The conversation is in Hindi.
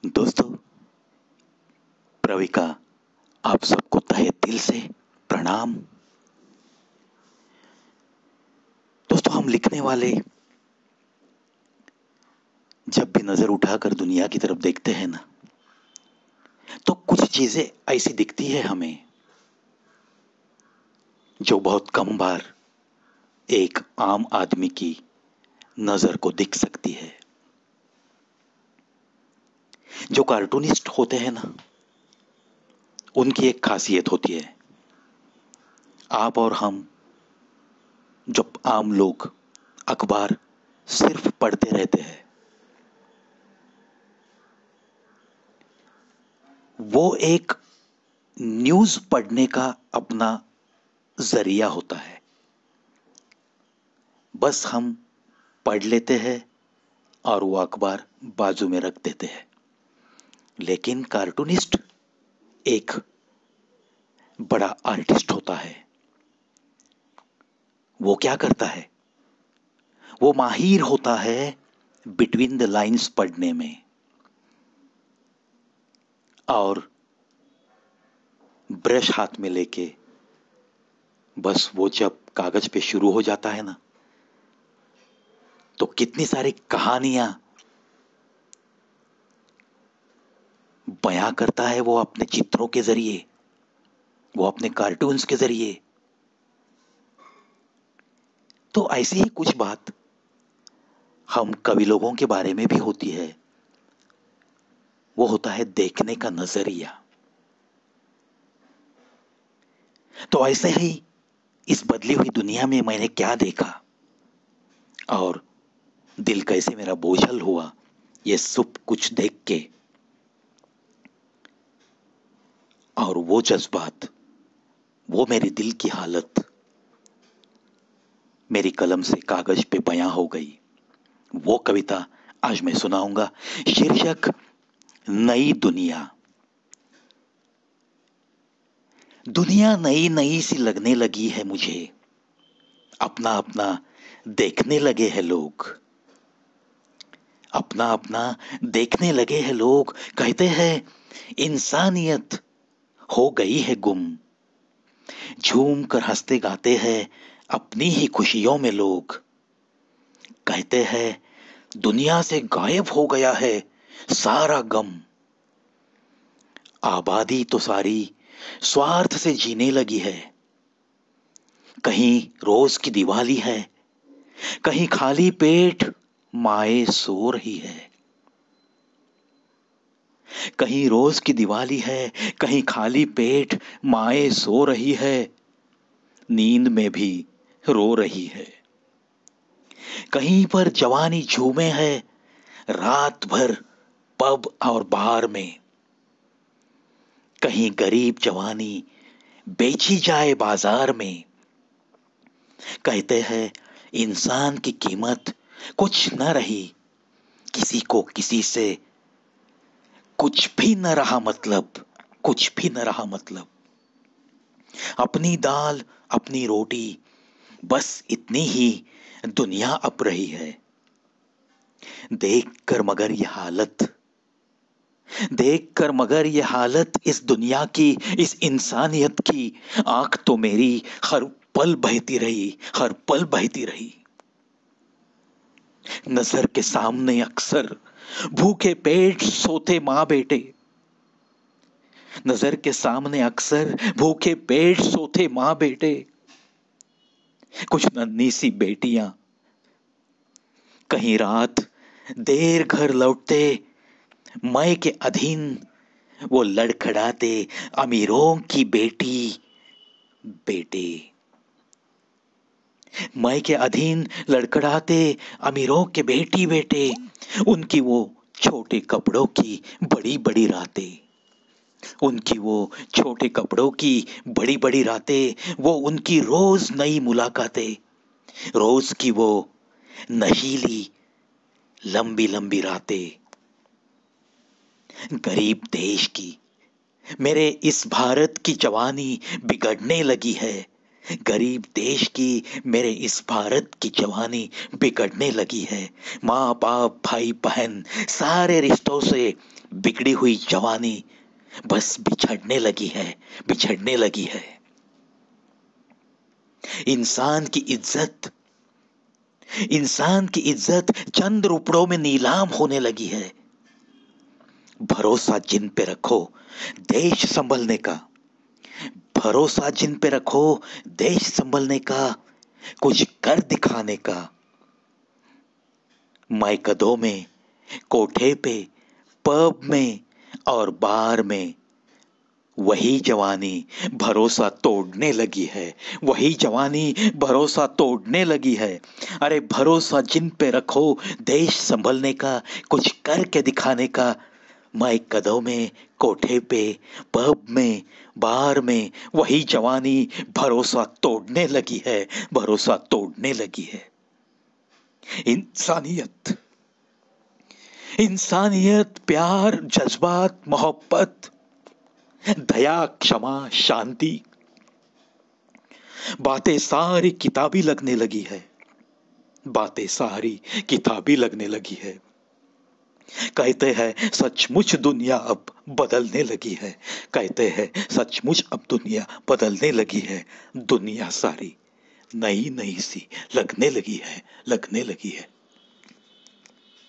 दोस्तों, प्रविका आप सबको तहे दिल से प्रणाम। दोस्तों, हम लिखने वाले जब भी नजर उठाकर दुनिया की तरफ देखते हैं ना, तो कुछ चीजें ऐसी दिखती है हमें जो बहुत कम बार एक आम आदमी की नजर को दिख सकती है। जो कार्टूनिस्ट होते हैं ना, उनकी एक खासियत होती है। आप और हम, जो आम लोग, अखबार सिर्फ पढ़ते रहते हैं। वो एक न्यूज पढ़ने का अपना जरिया होता है। बस हम पढ़ लेते हैं और वो अखबार बाजू में रख देते हैं। लेकिन कार्टूनिस्ट एक बड़ा आर्टिस्ट होता है। वो क्या करता है? वो माहिर होता है बिटवीन द लाइंस पढ़ने में। और ब्रश हाथ में लेके बस वो जब कागज पे शुरू हो जाता है ना, तो कितनी सारी कहानियां बयां करता है वो अपने चित्रों के जरिए, वो अपने कार्टून्स के जरिए। तो ऐसी ही कुछ बात हम कवि लोगों के बारे में भी होती है। वो होता है देखने का नजरिया। तो ऐसे ही इस बदली हुई दुनिया में मैंने क्या देखा और दिल कैसे मेरा बोझल हुआ, ये सब कुछ देख के। और वो जज्बात, वो मेरे दिल की हालत मेरी कलम से कागज पे बयां हो गई। वो कविता आज मैं सुनाऊंगा। शीर्षक नई दुनिया। दुनिया नई नई सी लगने लगी है मुझे। अपना अपना देखने लगे हैं लोग। अपना अपना देखने लगे हैं लोग। कहते हैं इंसानियत हो गई है गुम। झूम कर हंसते गाते हैं अपनी ही खुशियों में लोग। कहते हैं दुनिया से गायब हो गया है सारा गम। आबादी तो सारी स्वार्थ से जीने लगी है। कहीं रोज की दिवाली है, कहीं खाली पेट माए सो रही है। कहीं रोज की दिवाली है, कहीं खाली पेट माए सो रही है। नींद में भी रो रही है। कहीं पर जवानी झूमे है रात भर पब और बार में। कहीं गरीब जवानी बेची जाए बाजार में। कहते हैं इंसान की कीमत कुछ न रही। किसी को किसी से कुछ भी न रहा मतलब। कुछ भी न रहा मतलब। अपनी दाल अपनी रोटी, बस इतनी ही दुनिया अब रही है। देखकर मगर ये हालत, देखकर मगर ये हालत इस दुनिया की, इस इंसानियत की, आंख तो मेरी हर पल बहती रही, हर पल बहती रही। नजर के सामने अक्सर भूखे पेट सोते मां बेटे। नजर के सामने अक्सर भूखे पेट सोते मां बेटे। कुछ नन्ही सी बेटियां कहीं रात देर घर लौटते मैं के अधीन वो लड़खड़ाते अमीरों की बेटी बेटे। मैं के अधीन लड़खड़ाते अमीरों के बेटी बेटे। उनकी वो छोटे कपड़ों की बड़ी बड़ी रातें। उनकी वो छोटे कपड़ों की बड़ी बड़ी रातें। वो उनकी रोज नई मुलाकातें। रोज की वो नशीली लंबी लंबी रातें। गरीब देश की, मेरे इस भारत की जवानी बिगड़ने लगी है। गरीब देश की मेरे इस भारत की जवानी बिगड़ने लगी है। माँ बाप भाई बहन सारे रिश्तों से बिगड़ी हुई जवानी बस बिछड़ने लगी है, बिछड़ने लगी है। इंसान की इज्जत, इंसान की इज्जत चंद रुपड़ों में नीलाम होने लगी है। भरोसा जिन पे रखो देश संभलने का, भरोसा जिन पे रखो देश संभलने का, कुछ कर दिखाने का। माइकदों में, कोठे पे, पब में और बार में वही जवानी भरोसा तोड़ने लगी है, वही जवानी भरोसा तोड़ने लगी है। अरे भरोसा जिन पे रखो देश संभलने का, कुछ करके दिखाने का। माइक कदों में, कोठे पे, पब में, बार में वही जवानी भरोसा तोड़ने लगी है, भरोसा तोड़ने लगी है। इंसानियत, इंसानियत, प्यार, जज्बात, मोहब्बत, दया, क्षमा, शांति, बातें सारी किताबी लगने लगी है, बातें सारी किताबी लगने लगी है। कहते हैं सचमुच दुनिया अब बदलने लगी है, कहते हैं सचमुच अब दुनिया बदलने लगी है। दुनिया सारी नई नई सी लगने लगी है, लगने लगी है।